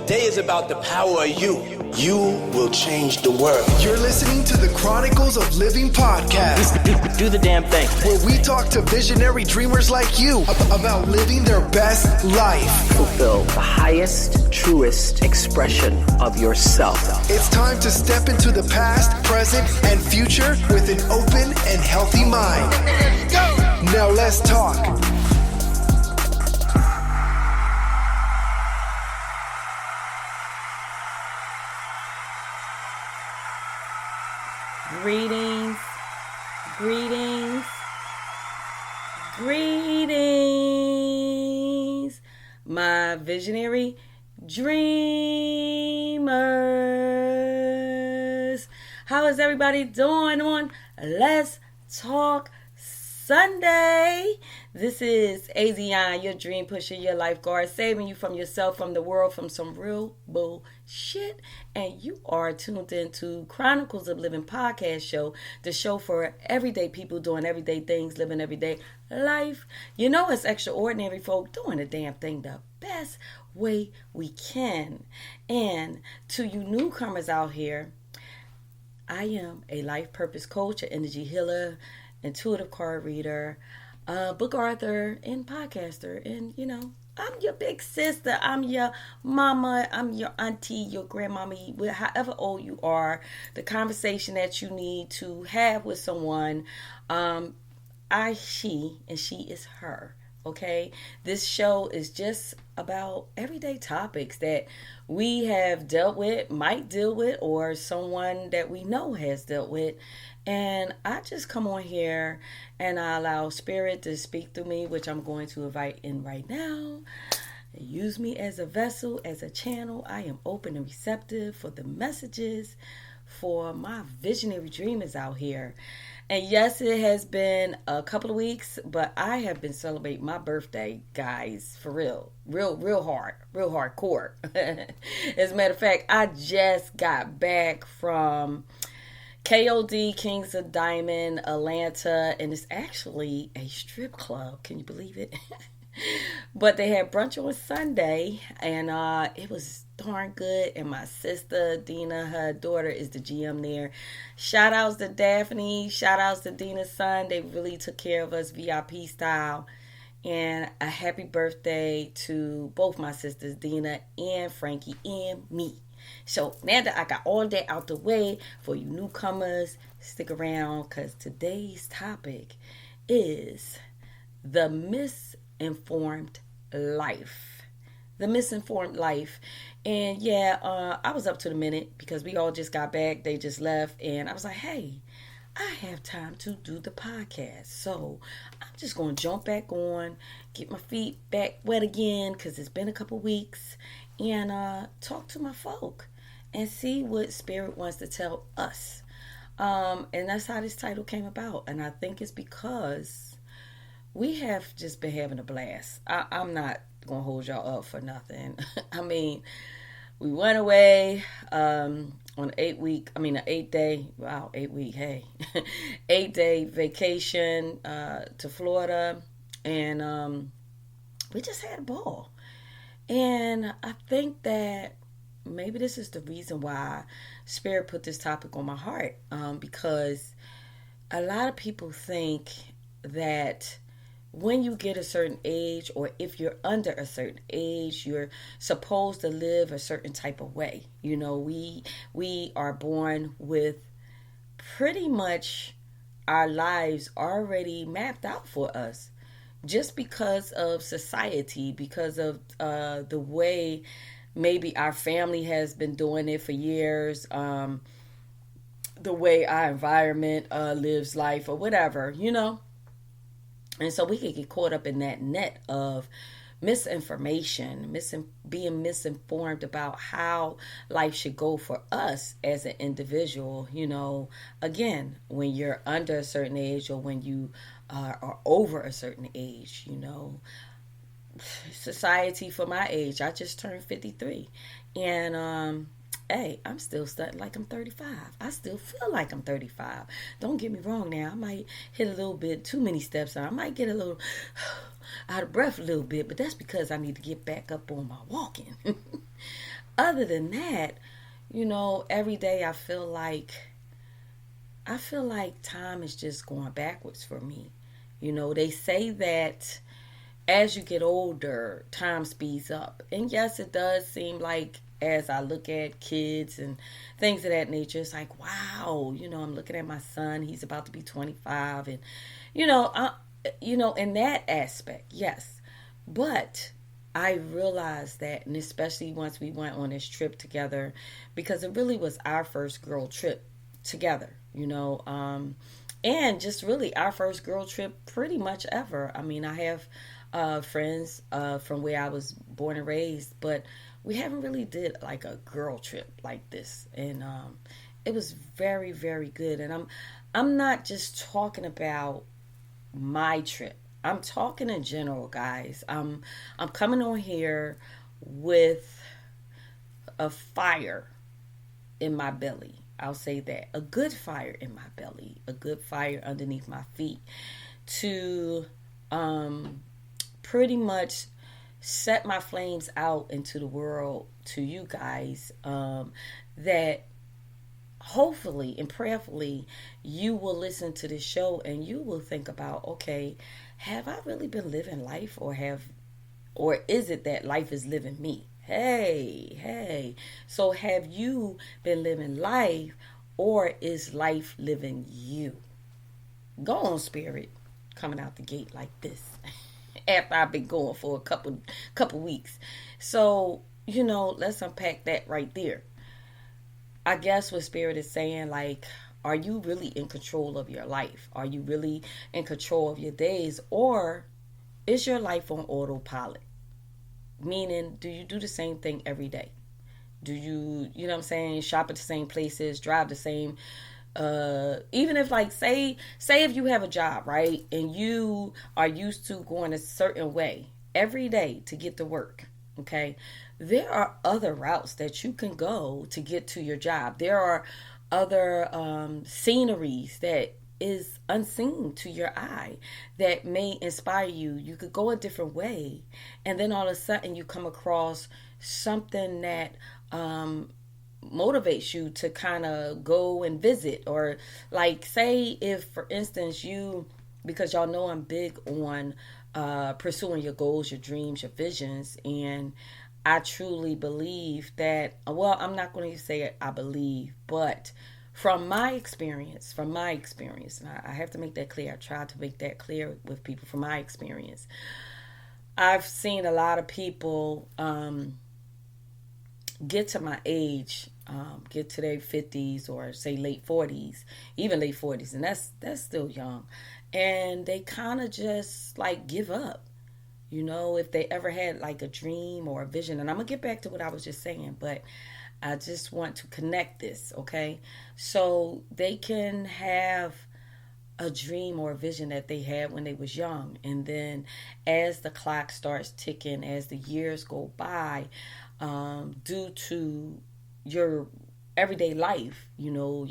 Today is about the power of you. You will change the world. You're listening to the Chronicles of Living podcast. Do the damn thing. Where we talk to visionary dreamers like you about living their best life. Fulfill the highest, truest expression of yourself. It's time to step into the past, present, and future with an open and healthy mind. Let's go. Now let's talk. Greetings, my visionary dreamers. How is everybody doing on Let's Talk Sunday? This is ADionne, your dream pusher, your lifeguard, saving you from yourself, from the world, from some real bullshit. And you are tuned into Chronicles of Living podcast show, the show for everyday people doing everyday things, living everyday life. You know, it's extraordinary folk doing the damn thing the best way we can. And to you newcomers out here, I am a life purpose coach, an energy healer, intuitive card reader, book author, and podcaster. And, you know, I'm your big sister. I'm your mama. I'm your auntie, your grandmommy, however old you are. The conversation that you need to have with someone, she, and she is her. Okay, this show is just about everyday topics that we have dealt with, might deal with, or someone that we know has dealt with. And I just come on here and I allow spirit to speak through me, which I'm going to invite in right now. Use me as a vessel, as a channel. I am open and receptive for the messages for my visionary dreamers out here. And yes, it has been a couple of weeks, but I have been celebrating my birthday, guys, for real hardcore. As a matter of fact, I just got back from KOD, Kings of Diamond, Atlanta, and it's actually a strip club. Can you believe it? But they had brunch on Sunday, and it was darn good. And my sister, Dina, her daughter, is the GM there. Shout outs to Daphne. Shout outs to Dina's son. They really took care of us VIP style. And a happy birthday to both my sisters, Dina and Frankie, and me. So now that I got all that out the way, for you newcomers, stick around, because today's topic is the misinformed life. The misinformed life. And yeah, I was up to the minute because we all just got back. They just left. And I was like, hey, I have time to do the podcast. So I'm just going to jump back on, get my feet back wet again, because it's been a couple weeks, and talk to my folk and see what spirit wants to tell us. And that's how this title came about. And I think it's because we have just been having a blast. I'm not going to hold y'all up for nothing. I mean, we went away on an 8-day, wow, 8 week, hey, 8-day vacation to Florida. And we just had a ball. And I think that maybe this is the reason why Spirit put this topic on my heart, because a lot of people think that when you get a certain age, or if you're under a certain age, you're supposed to live a certain type of way. You know, we are born with pretty much our lives already mapped out for us, just because of society, because of the way maybe our family has been doing it for years, the way our environment lives life, or whatever, you know. And so we could get caught up in that net of misinformation, being misinformed about how life should go for us as an individual. You know, again, when you're under a certain age, or when you are over a certain age, you know, society for my age, I just turned 53. And hey, I'm still stunting like I'm 35. I still feel like I'm 35. Don't get me wrong now. I might hit a little bit too many steps. I might get a little out of breath a little bit, but that's because I need to get back up on my walking. other than that, every day I feel like time is just going backwards for me. They say that as you get older, time speeds up. And yes, it does seem like as I look at kids and things of that nature, it's like, wow, I'm looking at my son, he's about to be 25. And, in that aspect, yes. But I realized that, and especially once we went on this trip together, because it really was our first girl trip together, and just really our first girl trip pretty much ever. I mean, I have friends from where I was born and raised, but we haven't really did like a girl trip like this, and it was very, very good. And I'm not just talking about my trip. I'm talking in general, guys. I'm coming on here with a fire in my belly. I'll say that. A good fire in my belly. A good fire underneath my feet. To pretty much set my flames out into the world to you guys, that hopefully and prayerfully you will listen to this show and you will think about, okay, have I really been living life, or is it that life is living me? Hey. So have you been living life, or is life living you? Go on, Spirit, coming out the gate like this after I've been going for a couple weeks. So, let's unpack that right there. I guess what Spirit is saying, like, are you really in control of your life? Are you really in control of your days? Or is your life on autopilot? Meaning, do you do the same thing every day? Do you, shop at the same places, drive the same, even if, like, say if you have a job, right? And you are used to going a certain way every day to get to work, okay? There are other routes that you can go to get to your job. There are other sceneries that is unseen to your eye that may inspire you. You could go a different way, and then all of a sudden you come across something that motivates you to kind of go and visit. Or like, say if, for instance, because y'all know I'm big on pursuing your goals, your dreams, your visions, and I truly believe that, well, I'm not going to say it, I believe, but from my experience, and I have to make that clear. I try to make that clear with people. From my experience, I've seen a lot of people get to my age, get to their 50s, or say late 40s, even late 40s, and that's still young, and they kind of just like give up. If they ever had like a dream or a vision. And I'm going to get back to what I was just saying, but I just want to connect this, okay? So they can have a dream or a vision that they had when they was young. And then as the clock starts ticking, as the years go by, due to your everyday life, your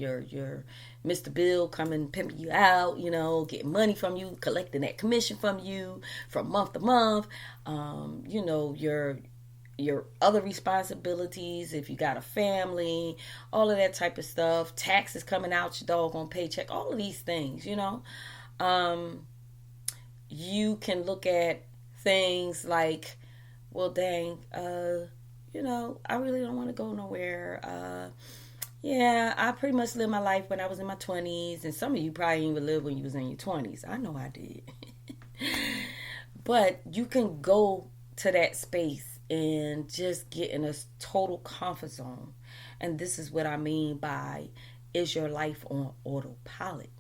Mr. Bill coming pimping you out, getting money from you, collecting that commission from you from month to month, your other responsibilities, if you got a family, all of that type of stuff, taxes coming out your doggone paycheck, all of these things, you can look at things like, well, dang, I really don't want to go nowhere. Yeah, I pretty much lived my life when I was in my 20s, and some of you probably didn't even live when you was in your 20s. I know I did. But you can go to that space and just get in a total comfort zone. And this is what I mean by, is your life on autopilot?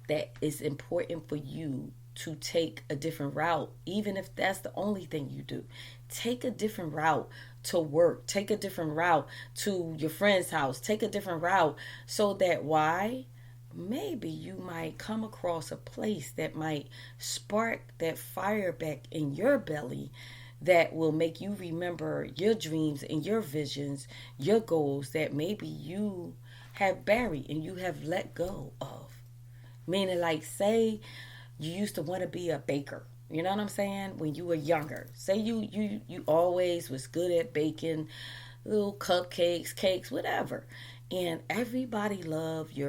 That it's important for you to take a different route, even if that's the only thing you do. Take a different route to work. Take a different route to your friend's house. Take a different route, so that why? Maybe you might come across a place that might spark that fire back in your belly that will make you remember your dreams and your visions, your goals that maybe you have buried and you have let go of. Meaning, like, say you used to want to be a baker, You know what I'm saying? When you were younger. Say you always was good at baking little cupcakes, cakes, whatever. And everybody loved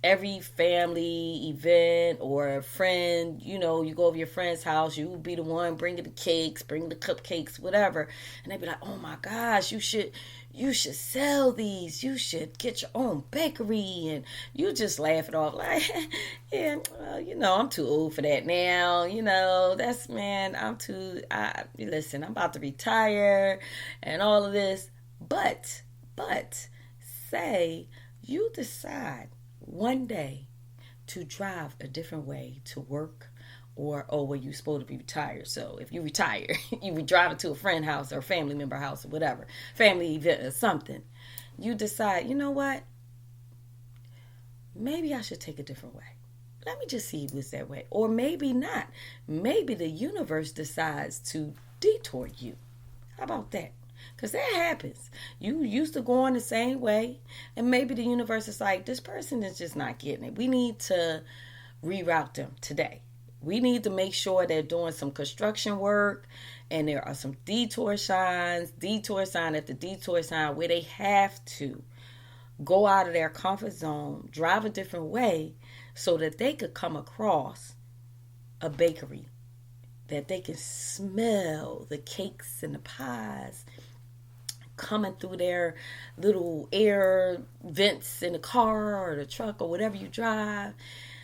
every family event or a friend, you go over your friend's house, you would be the one bringing the cakes, bring the cupcakes, whatever. And they'd be like, oh my gosh, you should sell these. You should get your own bakery. And you just laugh it off like, yeah, well, I'm too old for that now. Listen, I'm about to retire and all of this. But say you decide one day to drive a different way to work, or where you supposed to be retired. So if you retire, you would drive it to a friend house or a family member house or whatever, family event or something. You decide, you know what? Maybe I should take a different way. Let me just see what's that way. Or maybe not. Maybe the universe decides to detour you. How about that? Because that happens. You used to go on the same way, and maybe the universe is like, this person is just not getting it. We need to reroute them today. We need to make sure they're doing some construction work, and there are some detour sign after detour sign, where they have to go out of their comfort zone, drive a different way, so that they could come across a bakery, that they can smell the cakes and the pies coming through their little air vents in the car or the truck or whatever you drive,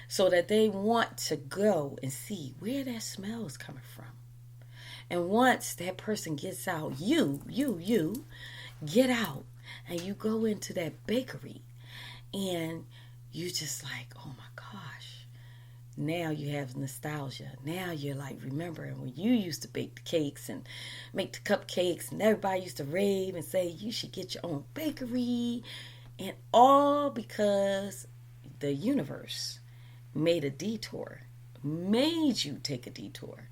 so that they want to go and see where that smell is coming from. And once that person gets out, you get out and you go into that bakery, and you just like, oh my gosh. Now you have nostalgia. Now you're like remembering when you used to bake the cakes and make the cupcakes, and everybody used to rave and say you should get your own bakery, and all because the universe made a detour, made you take a detour.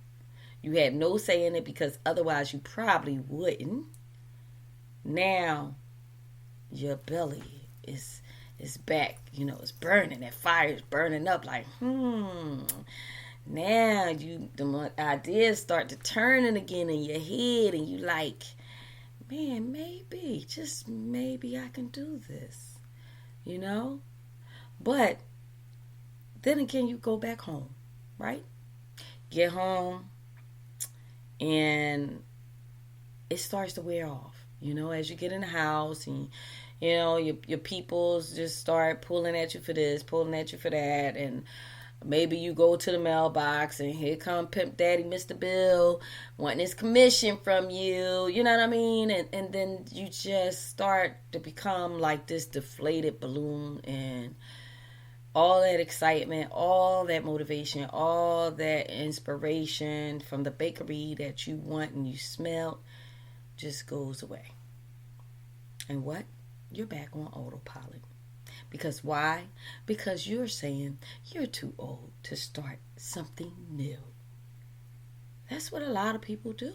You had no say in it, because otherwise you probably wouldn't. Now your belly is back, it's burning. That fire is burning up like, now the ideas start to turning again in your head, and you like, man, just maybe I can do this, But then again, you go back home, right? Get home, and it starts to wear off, as you get in the house, and your peoples just start pulling at you for this, pulling at you for that, and maybe you go to the mailbox, and here come Pimp Daddy Mr. Bill wanting his commission from you, you know what I mean? And then you just start to become like this deflated balloon, and all that excitement, all that motivation, all that inspiration from the bakery that you want and you smelled just goes away. And what? You're back on autopilot. Because why? Because you're saying you're too old to start something new. That's what a lot of people do.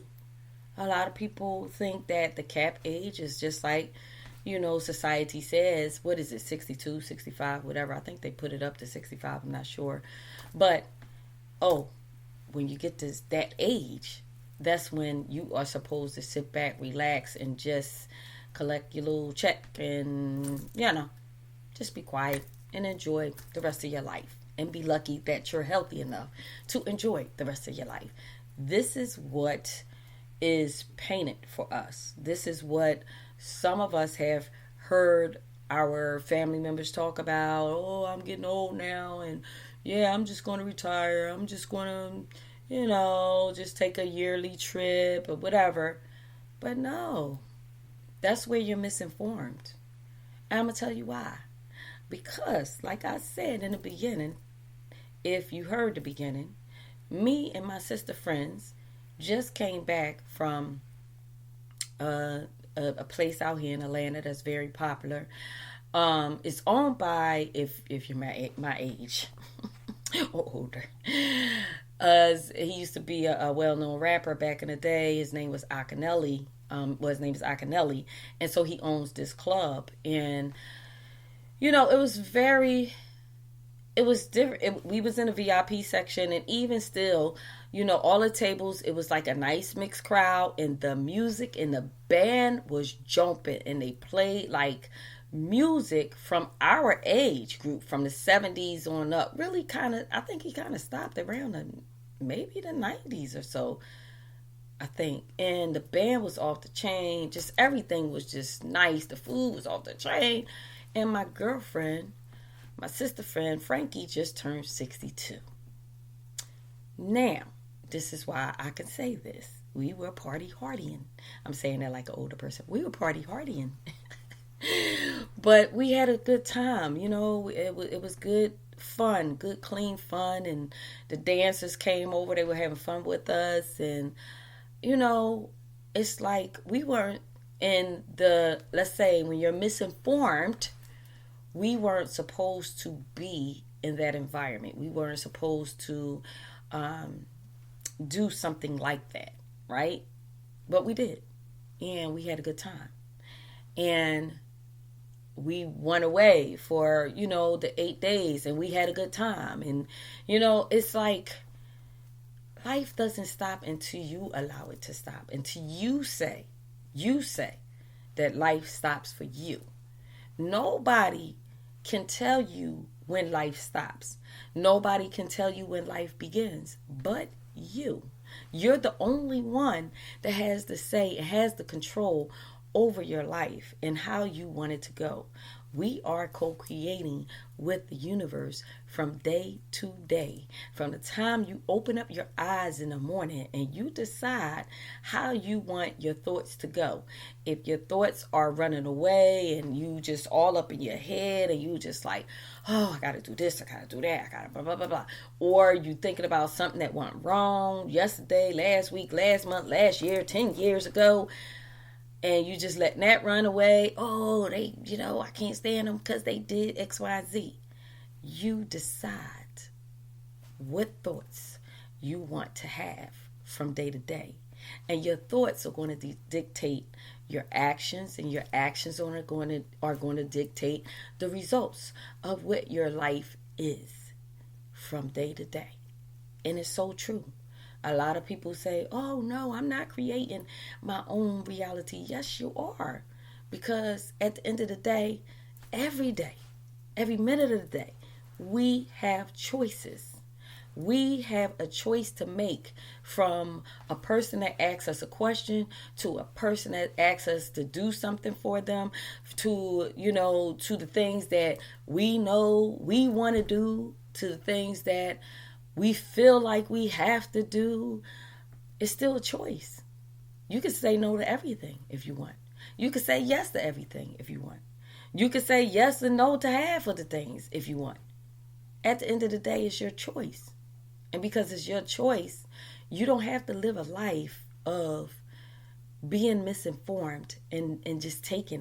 A lot of people think that the cap age is just like, society says, what is it, 62, 65, whatever. I think they put it up to 65, I'm not sure. But, when you get to that age, that's when you are supposed to sit back, relax, and just collect your little check and, just be quiet and enjoy the rest of your life. And be lucky that you're healthy enough to enjoy the rest of your life. This is what is painted for us. This is what some of us have heard our family members talk about. Oh, I'm getting old now, and I'm just going to retire. I'm just going to, just take a yearly trip or whatever. But no, that's where you're misinformed. And I'm going to tell you why. Because, like I said in the beginning, if you heard the beginning, me and my sister friends just came back from a place out here in Atlanta that's very popular. It's owned by, if you're my age or older, he used to be a well-known rapper back in the day. His name was Akinelli. His name is Akinelli, and so he owns this club. And it was different. We was in a VIP section, and even still, all the tables, it was like a nice mixed crowd, and the music and the band was jumping, and they played like music from our age group, from the 70s on up. Really I think he kind of stopped around maybe the 90s or so, I think. And the band was off the chain. Just everything was just nice. The food was off the chain. And my girlfriend, my sister friend, Frankie, just turned 62. Now, this is why I can say this. We were party hardying. I'm saying that like an older person. We were party hardying. But we had a good time. It was good fun, good clean fun. And the dancers came over. They were having fun with us. And, it's like we weren't in let's say when you're misinformed, we weren't supposed to be in that environment. We weren't supposed to do something like that, right? But we did, and we had a good time, and we went away for the 8 days, and we had a good time. And it's like life doesn't stop until you allow it to stop, until you say that life stops for you. Nobody can tell you when life stops. Nobody can tell you when life begins but you. You're the only one that has the say and has the control over your life and how you want it to go. We are co-creating with the universe from day to day. From the time you open up your eyes in the morning and you decide how you want your thoughts to go. If your thoughts are running away and you just all up in your head and you just like, oh, I got to do this, I got to do that, I got to blah, blah, blah, blah. Or you thinking about something that went wrong yesterday, last week, last month, last year, 10 years ago. And you just letting that run away. Oh, they, I can't stand them because they did X, Y, Z. You decide what thoughts you want to have from day to day. And your thoughts are going to dictate your actions, and your actions are going to dictate the results of what your life is from day to day. And it's so true. A lot of people say, oh, no, I'm not creating my own reality. Yes, you are. Because at the end of the day, every day, every minute of the day, we have choices. We have a choice to make, from a person that asks us a question to a person that asks us to do something for them, to the things that we know we want to do, to the things that we feel like we have to do. It's still a choice. You can say no to everything if you want. You can say yes to everything if you want. You can say yes and no to half of the things if you want. At the end of the day, it's your choice. And because it's your choice, you don't have to live a life of being misinformed and just taking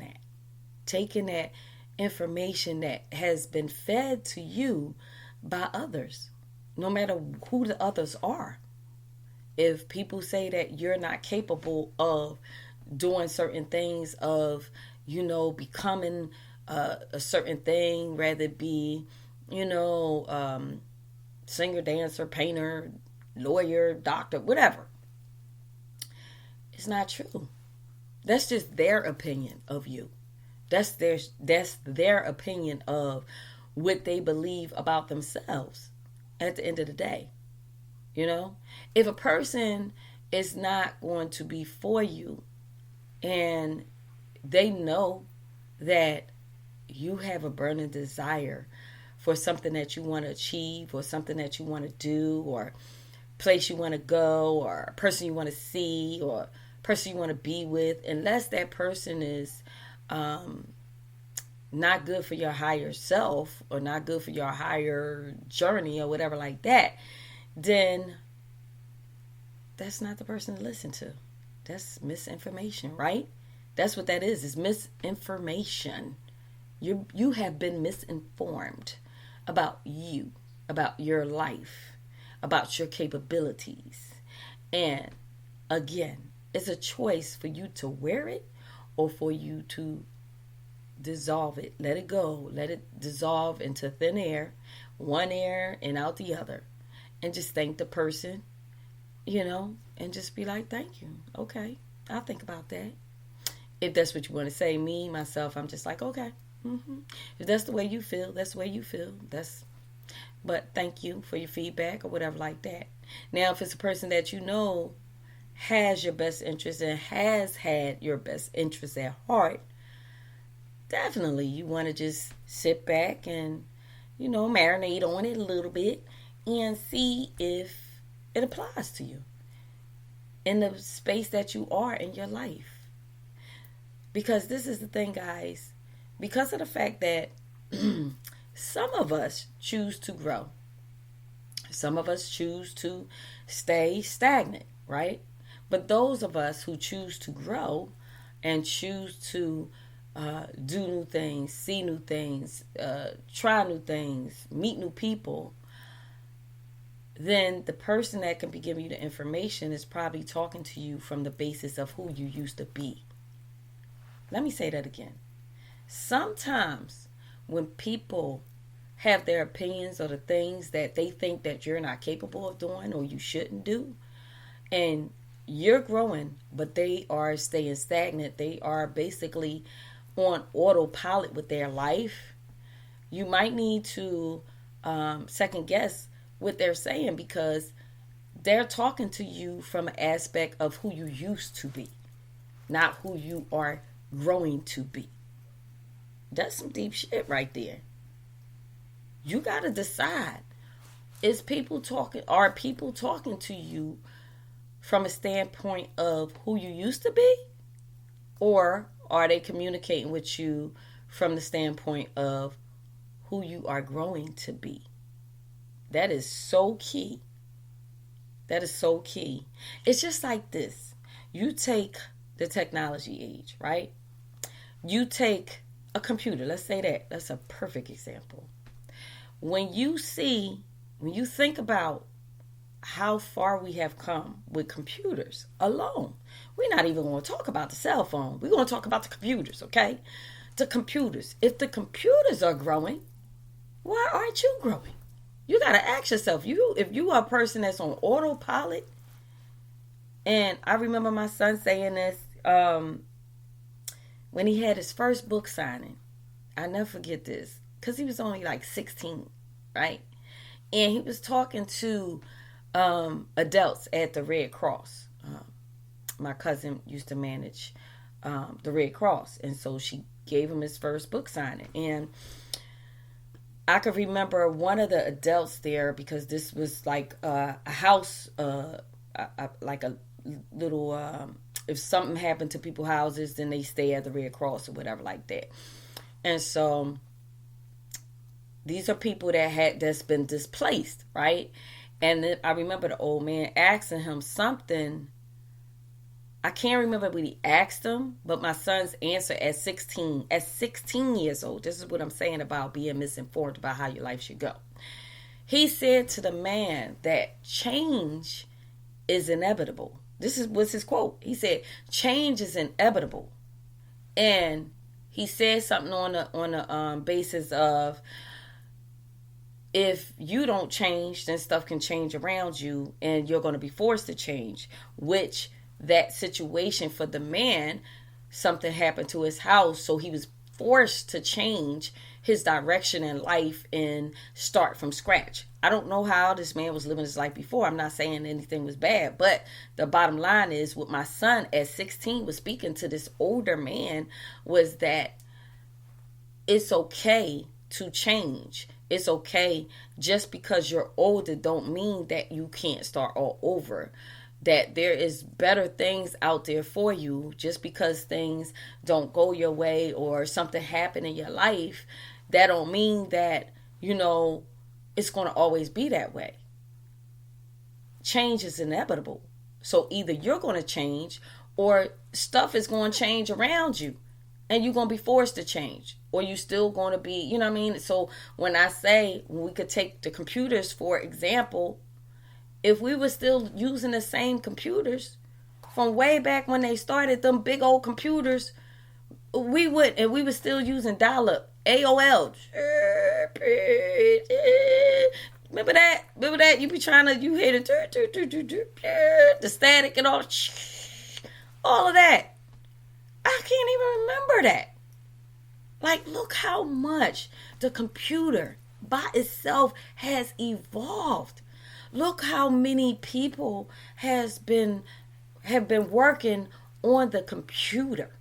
that information that has been fed to you by others. No matter who the others are. If people say that you're not capable of doing certain things, of, becoming a certain thing, rather it be, singer, dancer, painter, lawyer, doctor, whatever. It's not true. That's just their opinion of you. That's their opinion of what they believe about themselves. At the end of the day, if a person is not going to be for you, and they know that you have a burning desire for something that you want to achieve, or something that you want to do, or place you want to go, or a person you want to see, or a person you want to be with, unless that person is not good for your higher self, or not good for your higher journey, or whatever like that, then that's not the person to listen to. That's misinformation, right? That's what that is. It's misinformation. You have been misinformed about you, about your life, about your capabilities. And again, it's a choice for you to wear it or for you to dissolve it. Let it go. Let it dissolve into thin air, one ear and out the other. And just thank the person and just be like, thank you. Okay, I'll think about that. If that's what you want to say. Me, myself, I'm just like, okay. If that's the way you feel, that's the way you feel. But thank you for your feedback or whatever like that. Now, if it's a person that has your best interest and has had your best interest at heart, definitely you want to just sit back and, marinate on it a little bit and see if it applies to you in the space that you are in your life. Because this is the thing, guys. Because of the fact that some of us choose to grow. Some of us choose to stay stagnant, right? But those of us who choose to grow and choose to do new things, see new things, try new things, meet new people, then the person that can be giving you the information is probably talking to you from the basis of who you used to be. Let me say that again. Sometimes when people have their opinions or the things that they think that you're not capable of doing or you shouldn't do, and you're growing, but they are staying stagnant, they are basically on autopilot with their life, you might need to second guess what they're saying, because they're talking to you from an aspect of who you used to be, not who you are growing to be. That's some deep shit right there. You got to decide, are people talking to you from a standpoint of who you used to be, or are they communicating with you from the standpoint of who you are growing to be? That is so key. That is so key. It's just like this. You take the technology age, right? You take a computer. Let's say that. That's a perfect example. When you think about how far we have come with computers alone, we're not even going to talk about the cell phone. We're going to talk about the computers, okay? The computers. If the computers are growing, why aren't you growing? You got to ask yourself, if you are a person that's on autopilot, and I remember my son saying this when he had his first book signing. I never forget this, because he was only like 16, right? And he was talking to adults at the Red Cross. My cousin used to manage the Red Cross, and so she gave him his first book signing. And I could remember one of the adults there, because this was like a house, like a little, if something happened to people's houses, then they stay at the Red Cross or whatever like that. And so these are people that's been displaced, right? And then I remember the old man asking him something. I can't remember what he asked him, but my son's answer at 16 years old, this is what I'm saying about being misinformed about how your life should go. He said to the man that change is inevitable. This was his quote. He said, change is inevitable. And he said something on the basis of, if you don't change, then stuff can change around you and you're going to be forced to change, which that situation for the man, something happened to his house, so he was forced to change his direction in life and start from scratch. I don't know how this man was living his life before. I'm not saying anything was bad, but the bottom line is, what my son at 16 was speaking to this older man was that it's okay to change. It's okay. Just because you're older don't mean that you can't start all over. That there is better things out there for you. Just because things don't go your way or something happened in your life, that don't mean that, it's going to always be that way. Change is inevitable. So either you're going to change, or stuff is going to change around you and you're going to be forced to change, or you still going to be, you know what I mean? So when I say, we could take the computers for example, if we were still using the same computers from way back when they started, them big old computers, we were still using dial-up, AOL. Remember that? You be trying to, you hear the static and all of that. I can't even remember that. Like, look how much the computer by itself has evolved. Look how many people have been working on the computer.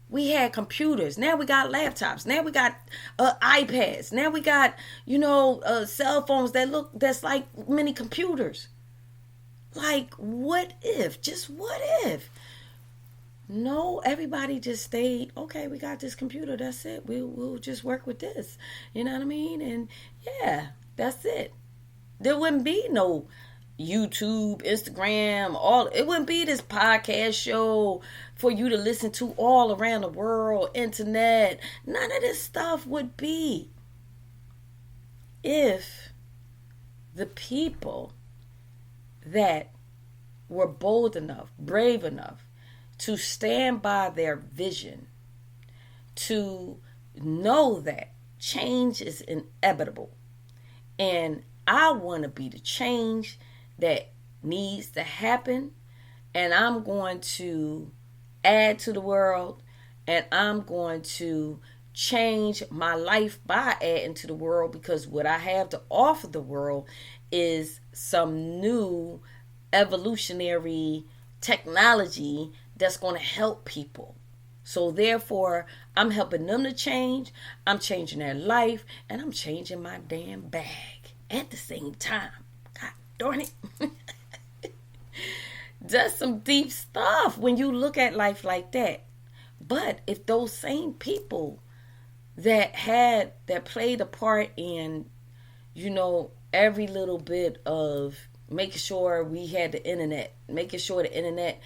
We had computers. Now we got laptops. Now we got iPads. Now we got, cell phones that's like mini computers. Like, what if? Just what if? No, everybody just stayed, okay, we got this computer, that's it. We'll just work with this. You know what I mean? And yeah, that's it. There wouldn't be no YouTube, Instagram, it wouldn't be this podcast show for you to listen to all around the world, internet. None of this stuff would be if the people that were bold enough, brave enough to stand by their vision, to know that change is inevitable. And I want to be the change that needs to happen. And I'm going to add to the world. And I'm going to change my life by adding to the world, because what I have to offer the world is some new evolutionary technology that's going to help people. So therefore, I'm helping them to change. I'm changing their life, and I'm changing my damn bag at the same time. God darn it. That's some deep stuff when you look at life like that. But if those same people that played a part in, every little bit of making sure we had the internet, making sure the internet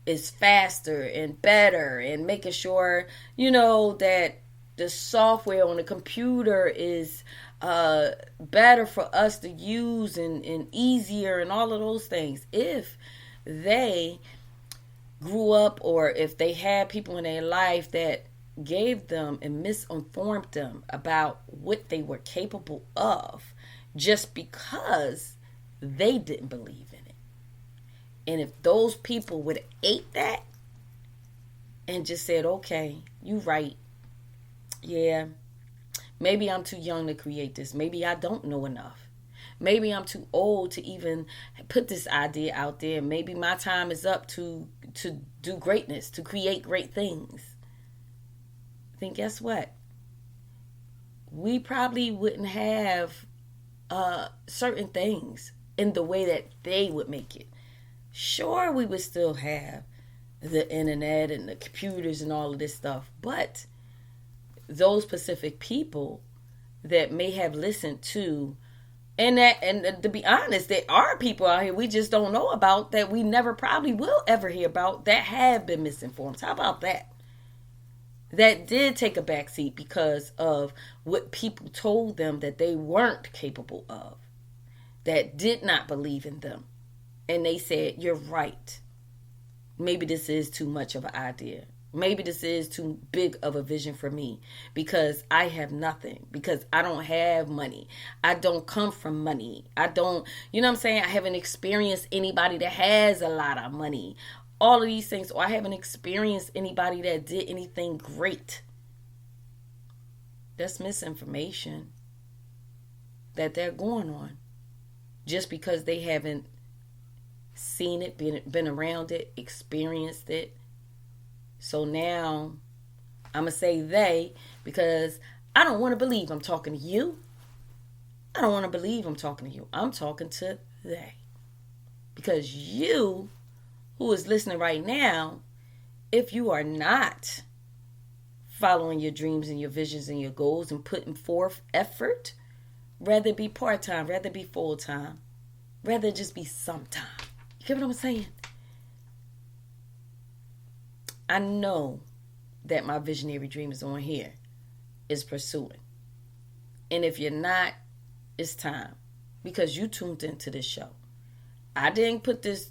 is faster and better, and making sure, that the software on the computer is better for us to use and easier and all of those things. If they grew up, or if they had people in their life that gave them and misinformed them about what they were capable of just because they didn't believe in it. And if those people would have ate that and just said, okay, you right. Yeah, maybe I'm too young to create this. Maybe I don't know enough. Maybe I'm too old to even put this idea out there. Maybe my time is up to do greatness, to create great things. Then guess what? We probably wouldn't have certain things in the way that they would make it. Sure, we would still have the internet and the computers and all of this stuff, but those specific people that may have listened to, and to be honest, there are people out here we just don't know about, that we never probably will ever hear about, that have been misinformed. How about that? That did take a backseat because of what people told them that they weren't capable of, that did not believe in them. And they said, you're right. Maybe this is too much of an idea. Maybe this is too big of a vision for me, because I have nothing, because I don't have money. I don't come from money. I don't, you know what I'm saying? I haven't experienced anybody that has a lot of money. All of these things. Or I haven't experienced anybody that did anything great. That's misinformation that they're going on. Just because they haven't seen it, been around it, experienced it. So now, I'm going to say they, because I don't want to believe I'm talking to you. I don't want to believe I'm talking to you. I'm talking to they. Because you, who is listening right now, if you are not following your dreams and your visions and your goals and putting forth effort, rather it be part-time, rather it be full-time, rather it just be sometime. You get what I'm saying? I know that my visionary dream is on here, is pursuing. And if you're not, it's time. Because you tuned into this show. I didn't put this,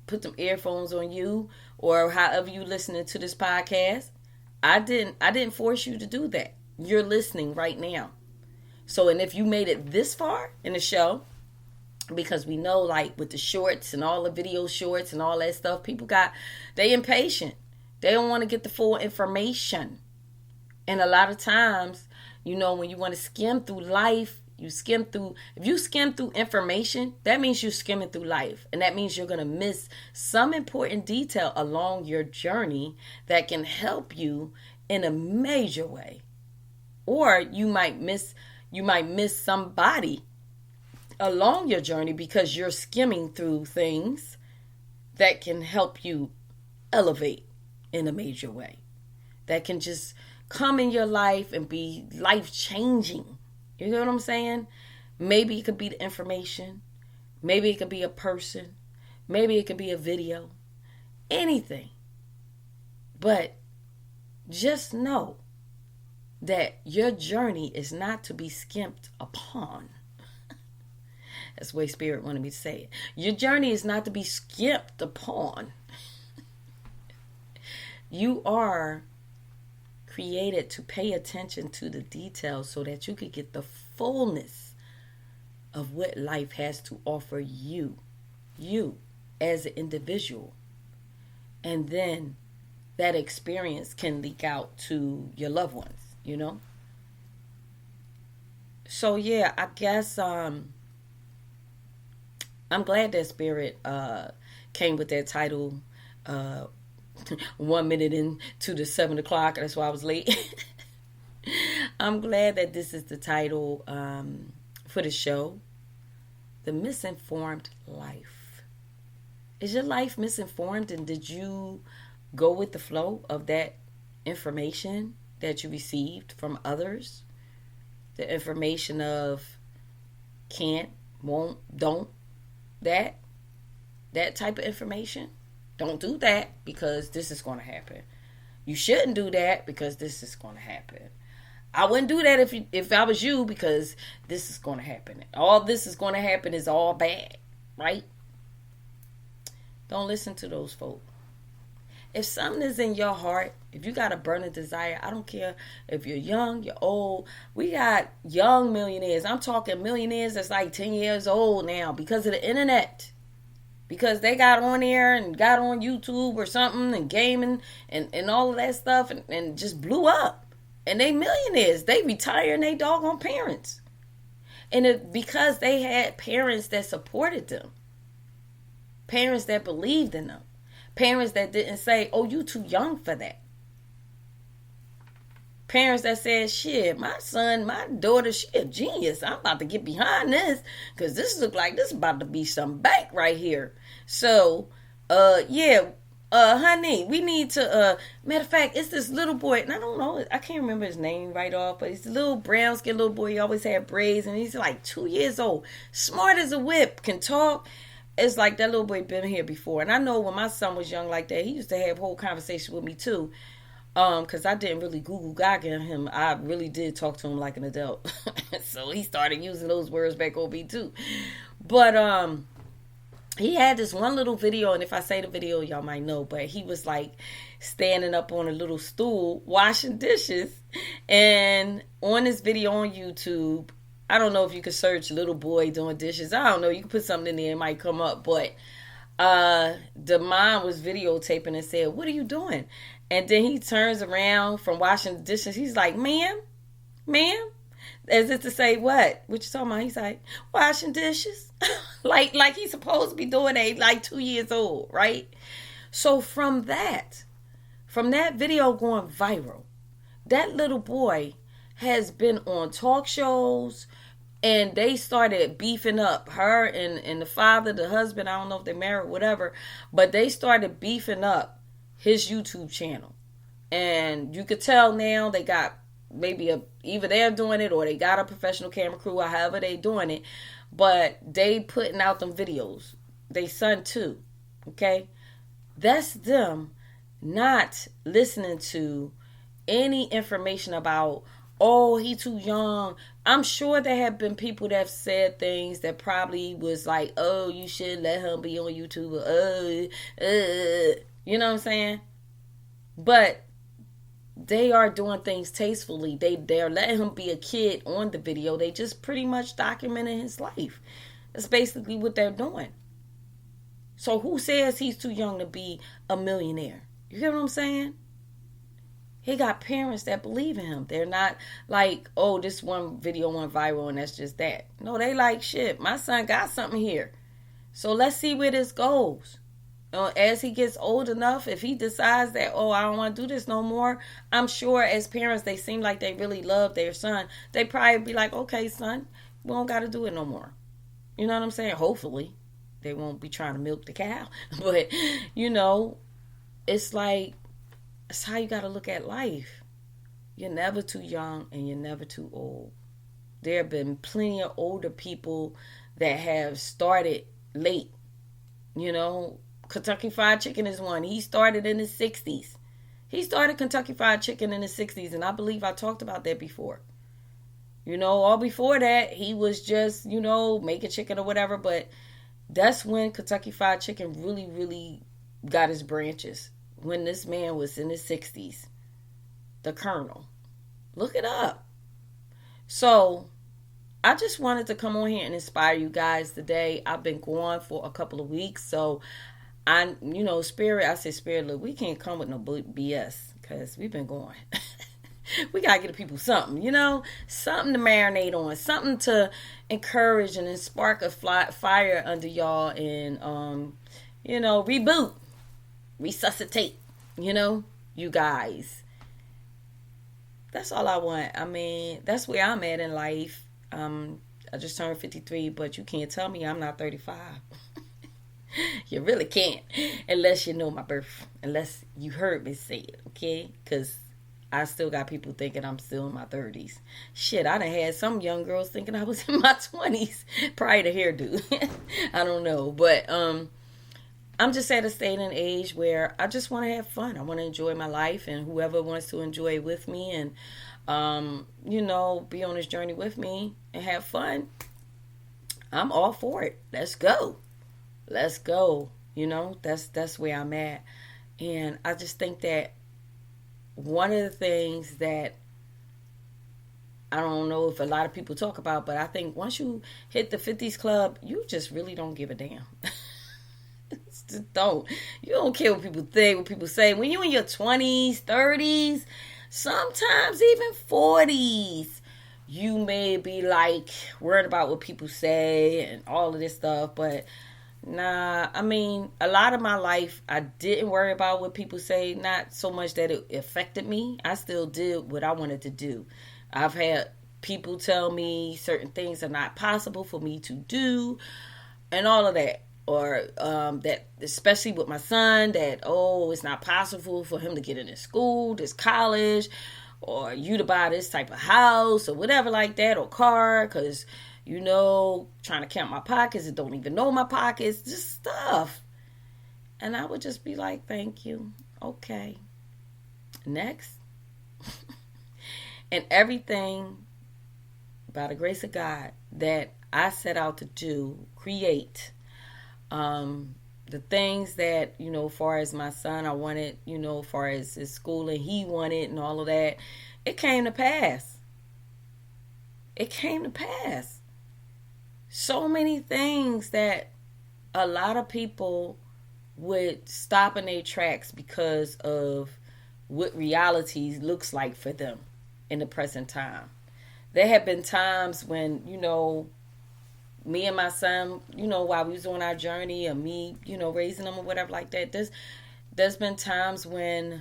put them earphones on you, or however you listening to this podcast. I didn't force you to do that. You're listening right now. So, and if you made it this far in the show, because we know, like, with the shorts and all the video shorts and all that stuff, they impatient. They don't want to get the full information. And a lot of times, when you want to skim through life, if you skim through information, that means you're skimming through life. And that means you're going to miss some important detail along your journey that can help you in a major way. Or you might miss somebody along your journey because you're skimming through things that can help you elevate in a major way. That can just come in your life and be life-changing. You know what I'm saying? Maybe it could be the information. Maybe it could be a person. Maybe it could be a video. Anything. But just know that your journey is not to be skimped upon. That's the way Spirit wanted me to say it. Your journey is not to be skimped upon. You are created to pay attention to the details so that you could get the fullness of what life has to offer you as an individual. And then that experience can leak out to your loved ones, So yeah, I guess I'm glad that Spirit came with that title 1 minute into the 7 o'clock. That's why I was late. I'm glad that this is the title for the show. The Misinformed Life. Is your life misinformed, and did you go with the flow of that information that you received from others? The information of can't, won't, don't, that type of information. Don't do that because this is going to happen. You shouldn't do that because this is going to happen. I wouldn't do that if I was you because this is going to happen. All this is going to happen is all bad, right? Don't listen to those folk. If something is in your heart, if you got a burning desire, I don't care if you're young, you're old. We got young millionaires. I'm talking millionaires that's like 10 years old now because of the internet. Because they got on there and got on YouTube or something and gaming and all of that stuff and just blew up. And they millionaires. They retire and they doggone parents. And because they had parents that supported them. Parents that believed in them. Parents that didn't say, oh, you too young for that. Parents that said, shit, my son, my daughter, she a genius. I'm about to get behind this because this look like this is about to be some bank right here. So, honey, we need to, matter of fact, it's this little boy, and I don't know, I can't remember his name right off, but he's a little brown skinned little boy. He always had braids, and he's like 2 years old. Smart as a whip, can talk. It's like that little boy been here before. And I know when my son was young like that, he used to have whole conversation with me too. Because I didn't really Google Gaga him. I really did talk to him like an adult. So he started using those words back on me too. But he had this one little video, and if I say the video, y'all might know, but he was like standing up on a little stool washing dishes. And on this video on YouTube, I don't know if you could search little boy doing dishes. I don't know. You can put something in there. It might come up. But the mom was videotaping and said, what are you doing? And then he turns around from washing the dishes. He's like, ma'am? As if to say, what? What you talking about? He's like, washing dishes? like he's supposed to be doing that, like 2 years old, right? So from that video going viral, that little boy has been on talk shows, and they started beefing up, her and the father, the husband, I don't know if they're married, whatever, but they started beefing up his YouTube channel. And you could tell now they got maybe either they're doing it or they got a professional camera crew or however they doing it, but they putting out them videos. They son too, okay? That's them not listening to any information about, oh, he too young. I'm sure there have been people that have said things that probably was like, oh, you should let him be on YouTube. You know what I'm saying? But they are doing things tastefully. They're letting him be a kid on the video. They just pretty much documenting his life. That's basically what they're doing. So who says he's too young to be a millionaire? You get what I'm saying? He got parents that believe in him. They're not like, oh, this one video went viral and that's just that. No, they like, shit, my son got something here. So let's see where this goes. As he gets old enough, if he decides that, oh, I don't want to do this no more, I'm sure as parents, they seem like they really love their son. They probably be like, okay, son, we don't got to do it no more. You know what I'm saying? Hopefully. They won't be trying to milk the cow. But, you know, it's like, it's how you got to look at life. You're never too young and you're never too old. There have been plenty of older people that have started late. You know, Kentucky Fried Chicken is one. He started in the 60s. He started Kentucky Fried Chicken in the 60s, and I believe I talked about that before. You know, all before that, he was just, you know, making chicken or whatever, but that's when Kentucky Fried Chicken really, really got his branches. When this man was in his 60s. The Colonel. Look it up. So, I just wanted to come on here and inspire you guys today. I've been gone for a couple of weeks, so I said, Spirit, look, we can't come with no BS, because we've been going. We got to get the people something, you know, something to marinate on, something to encourage and spark a fire under y'all and, you know, reboot, resuscitate, you know, you guys. That's all I want. I mean, that's where I'm at in life. I just turned 53, but you can't tell me I'm not 35. You really can't, unless you know my birth, unless you heard me say it, okay? Because I still got people thinking I'm still in my 30s. Shit, I done had some young girls thinking I was in my 20s prior to hairdo. I don't know, but I'm just at a state and age where I just want to have fun. I want to enjoy my life, and whoever wants to enjoy it with me and, you know, be on this journey with me and have fun, I'm all for it. Let's go. Let's go. You know, that's where I'm at. And I just think that one of the things that I don't know if a lot of people talk about, but I think once you hit the 50s club, you just really don't give a damn. Just don't. You don't care what people think, what people say. When you're in your 20s, 30s, sometimes even 40s, you may be like worried about what people say and all of this stuff, but nah, I mean, a lot of my life, I didn't worry about what people say. Not so much that it affected me. I still did what I wanted to do. I've had people tell me certain things are not possible for me to do and all of that. Or that, especially with my son, that, oh, it's not possible for him to get into school, this college, or you to buy this type of house or whatever like that, or car, because, you know, trying to count my pockets and don't even know my pockets, just stuff. And I would just be like, thank you. Okay. Next. And everything, by the grace of God, that I set out to do, create, the things that, you know, as far as my son, I wanted, you know, as far as his schooling, he wanted and all of that, it came to pass. It came to pass. So many things that a lot of people would stop in their tracks because of what reality looks like for them in the present time. There have been times when, you know, me and my son, you know, while we was on our journey, or me, you know, raising them or whatever like that, there's been times when,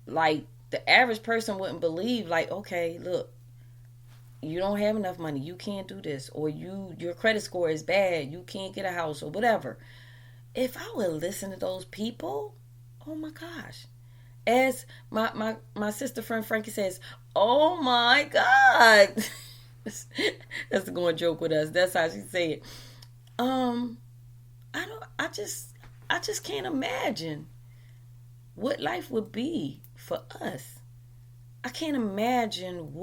like, the average person wouldn't believe, like, okay, look, you don't have enough money, you can't do this, or your credit score is bad, you can't get a house, or whatever. If I would listen to those people, oh my gosh. As my sister friend Frankie says, oh my God. That's the going joke with us. That's how she say it. I just can't imagine what life would be for us. I can't imagine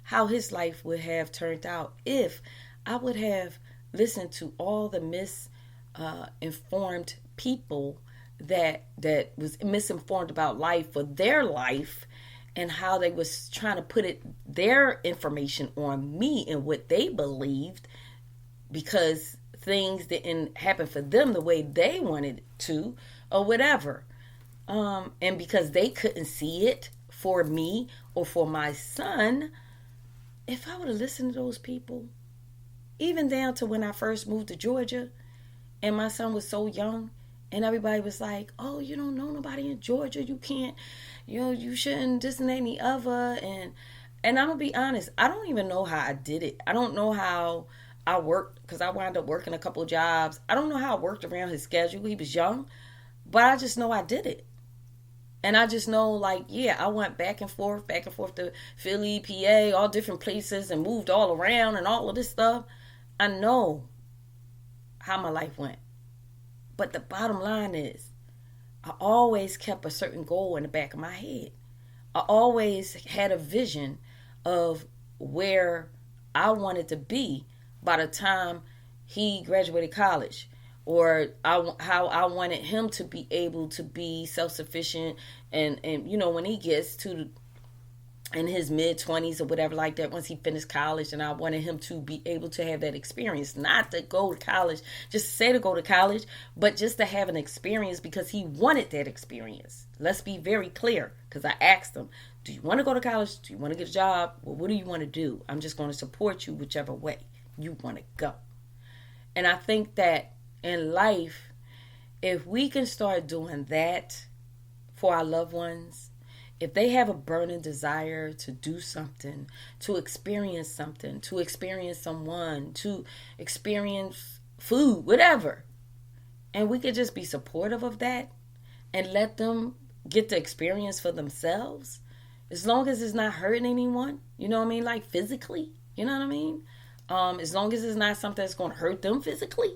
how his life would have turned out if I would have listened to all the misinformed people that was misinformed about life for their life, and how they was trying to put their information on me and what they believed, because things didn't happen for them the way they wanted it to, or whatever. And because they couldn't see it for me or for my son, if I would have listened to those people, even down to when I first moved to Georgia and my son was so young, and everybody was like, oh, you don't know nobody in Georgia, you can't, you shouldn't, this and that and the other. And I'm going to be honest, I don't even know how I did it. I don't know how I worked, because I wound up working a couple of jobs. I don't know how I worked around his schedule. He was young, but I just know I did it. And I just know, like, yeah, I went back and forth to Philly, PA, all different places, and moved all around and all of this stuff. I know how my life went. But the bottom line is, I always kept a certain goal in the back of my head. I always had a vision of where I wanted to be by the time he graduated college, or how I wanted him to be able to be self-sufficient, and when he gets to in his mid-20s or whatever like that, once he finished college, and I wanted him to be able to have that experience, not to go to college, just to say to go to college, but just to have an experience because he wanted that experience. Let's be very clear, because I asked him, do you want to go to college? Do you want to get a job? Well, what do you want to do? I'm just going to support you whichever way you want to go. And I think that in life, if we can start doing that for our loved ones, if they have a burning desire to do something, to experience something, to experience someone, to experience food, whatever, and we could just be supportive of that and let them get the experience for themselves, as long as it's not hurting anyone, you know what I mean, like physically, you know what I mean? As long as it's not something that's going to hurt them physically,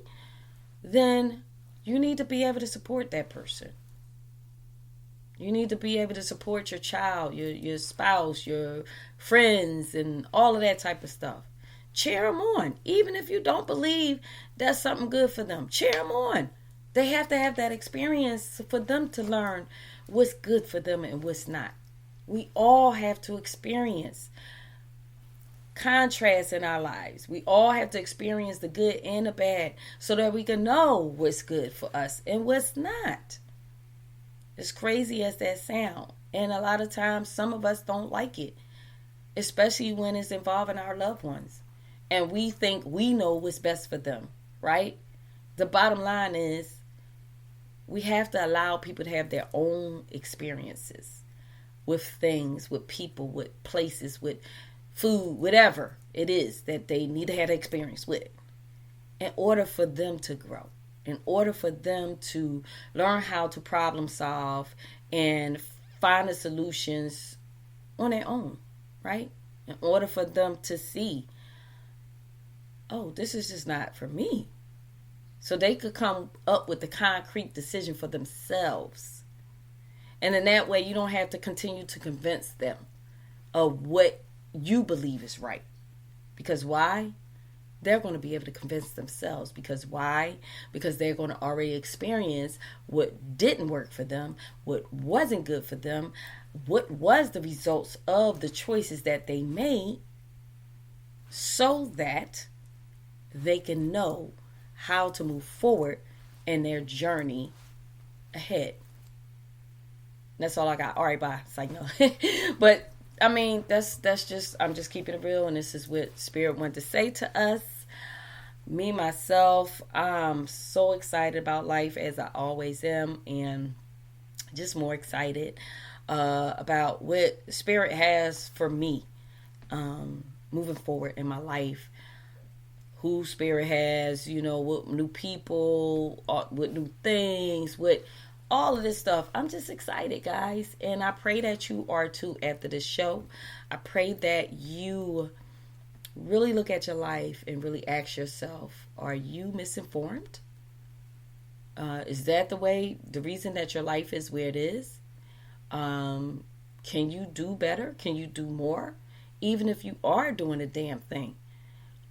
then you need to be able to support that person. You need to be able to support your child, your spouse, your friends, and all of that type of stuff. Cheer them on. Even if you don't believe that's something good for them, cheer them on. They have to have that experience for them to learn what's good for them and what's not. We all have to experience contrast in our lives. We all have to experience the good and the bad so that we can know what's good for us and what's not. As crazy as that sound, and a lot of times some of us don't like it, especially when it's involving our loved ones, and we think we know what's best for them, right? The bottom line is, we have to allow people to have their own experiences with things, with people, with places, with food, whatever it is that they need to have experience with, in order for them to grow, in order for them to learn how to problem solve and find the solutions on their own, right? In order for them to see, oh, this is just not for me. So they could come up with the concrete decision for themselves. And in that way, you don't have to continue to convince them of what you believe is right. Because why? They're going to be able to convince themselves. Because why? Because they're going to already experience what didn't work for them, what wasn't good for them, what was the results of the choices that they made, so that they can know how to move forward in their journey ahead. That's all I got. All right, bye. It's like, no. But I mean, that's just, I'm just keeping it real, and this is what Spirit wanted to say to us. Me, myself, I'm so excited about life, as I always am, and just more excited about what Spirit has for me moving forward in my life. Who Spirit has, with new people, with new things, with all of this stuff. I'm just excited, guys. And I pray that you are too after this show. I pray that you really look at your life and really ask yourself, are you misinformed? Is that the reason that your life is where it is? Can you do better? Can you do more? Even if you are doing a damn thing,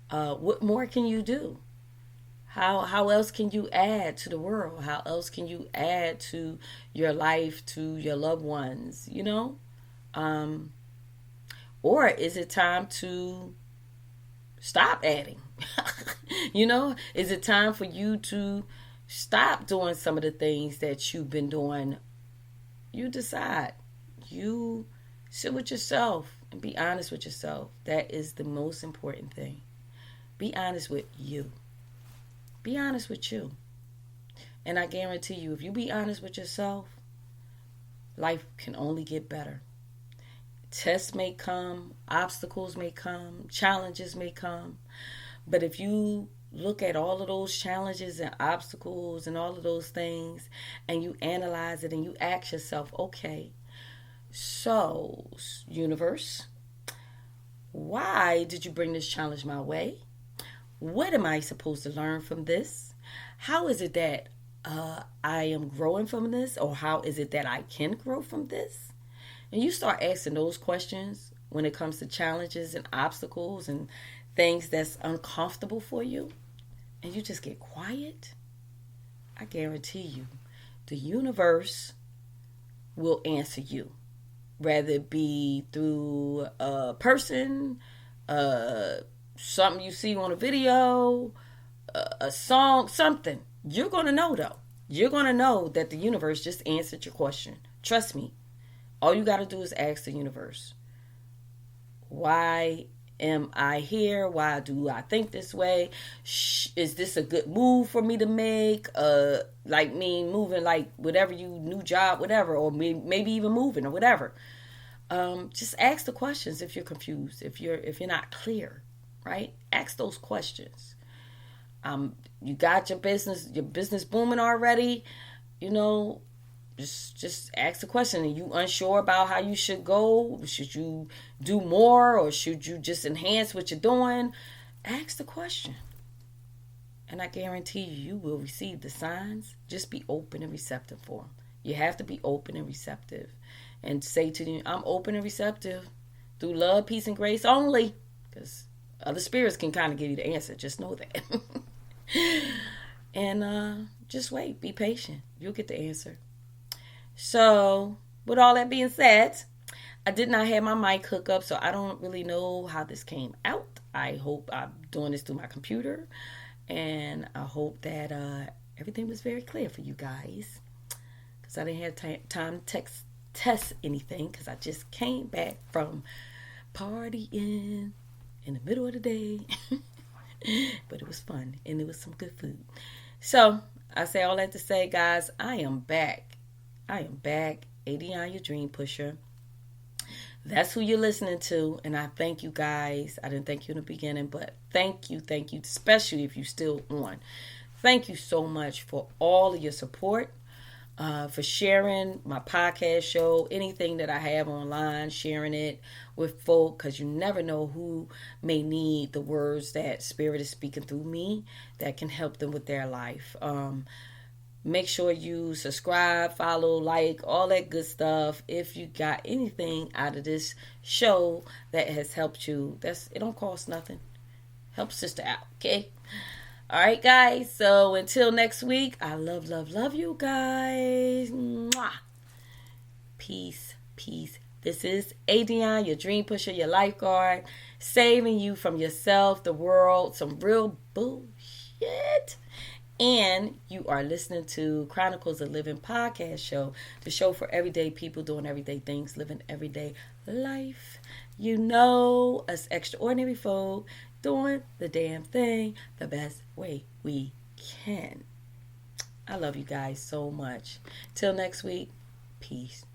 what more can you do? How else can you add to the world? How else can you add to your life, to your loved ones, you know? Or is it time to stop adding? You know, is it time for you to stop doing some of the things that you've been doing? You decide. You sit with yourself and be honest with yourself. That is the most important thing. Be honest with you. Be honest with you. And I guarantee you, if you be honest with yourself, life can only get better. Tests may come, obstacles may come, challenges may come. But if you look at all of those challenges and obstacles and all of those things, and you analyze it and you ask yourself, okay, so universe, why did you bring this challenge my way? What am I supposed to learn from this? How is it that I am growing from this? Or how is it that I can grow from this? And you start asking those questions when it comes to challenges and obstacles and things that's uncomfortable for you, and you just get quiet, I guarantee you, the universe will answer you. Whether it be through a person, something you see on a video, a song, something. You're going to know, though. You're going to know that the universe just answered your question. Trust me. All you got to do is ask the universe, why am I here? Why do I think this way? Is this a good move for me to make? Moving, like whatever new job, whatever, or maybe even moving or whatever. Just ask the questions if you're confused, if you're not clear, right? Ask those questions. You got your business booming already, you know. Just ask the question. Are you unsure about how you should go? Should you do more, or should you just enhance what you're doing? Ask the question. And I guarantee you will receive the signs. Just be open and receptive for them. You have to be open and receptive. And say to them, I'm open and receptive through love, peace, and grace only. Because other spirits can kind of give you the answer. Just know that. And just wait. Be patient. You'll get the answer. So, with all that being said, I did not have my mic hooked up, so I don't really know how this came out. I hope I'm doing this through my computer, and I hope that everything was very clear for you guys, because I didn't have time to test anything, because I just came back from partying in the middle of the day, but it was fun, and it was some good food. So, I say all that to say, guys, I am back. ADionne, your dream pusher. That's who you're listening to, and I thank you guys. I didn't thank you in the beginning, but thank you, especially if you're still on. Thank you so much for all of your support, for sharing my podcast show, anything that I have online, sharing it with folk, because you never know who may need the words that Spirit is speaking through me that can help them with their life. Make sure you subscribe, follow, like, all that good stuff. If you got anything out of this show that has helped you, it don't cost nothing. Help sister out, okay? All right, guys. So until next week, I love you guys. Mwah. Peace. This is ADionne, your dream pusher, your lifeguard, saving you from yourself, the world, some real bullshit. And you are listening to Chronicles of Living podcast show, the show for everyday people doing everyday things, living everyday life. You know, us extraordinary folk doing the damn thing the best way we can. I love you guys so much. Till next week, peace.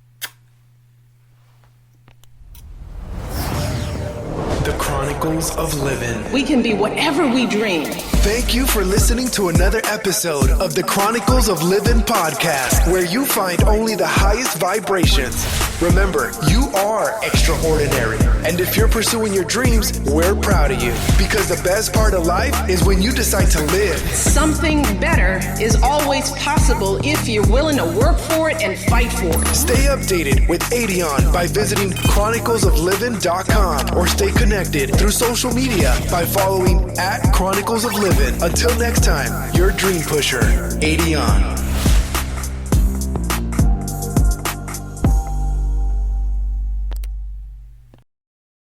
The Chronicles of Living. We can be whatever we dream. Thank you for listening to another episode of the Chronicles of Living podcast, where you find only the highest vibrations. Remember, you are extraordinary. And if you're pursuing your dreams, we're proud of you. Because the best part of life is when you decide to live. Something better is always possible if you're willing to work for it and fight for it. Stay updated with ADionne by visiting chroniclesofliving.com or stay connected through social media by following @Chronicles of Living. living. Until next time, your dream pusher, ADionne.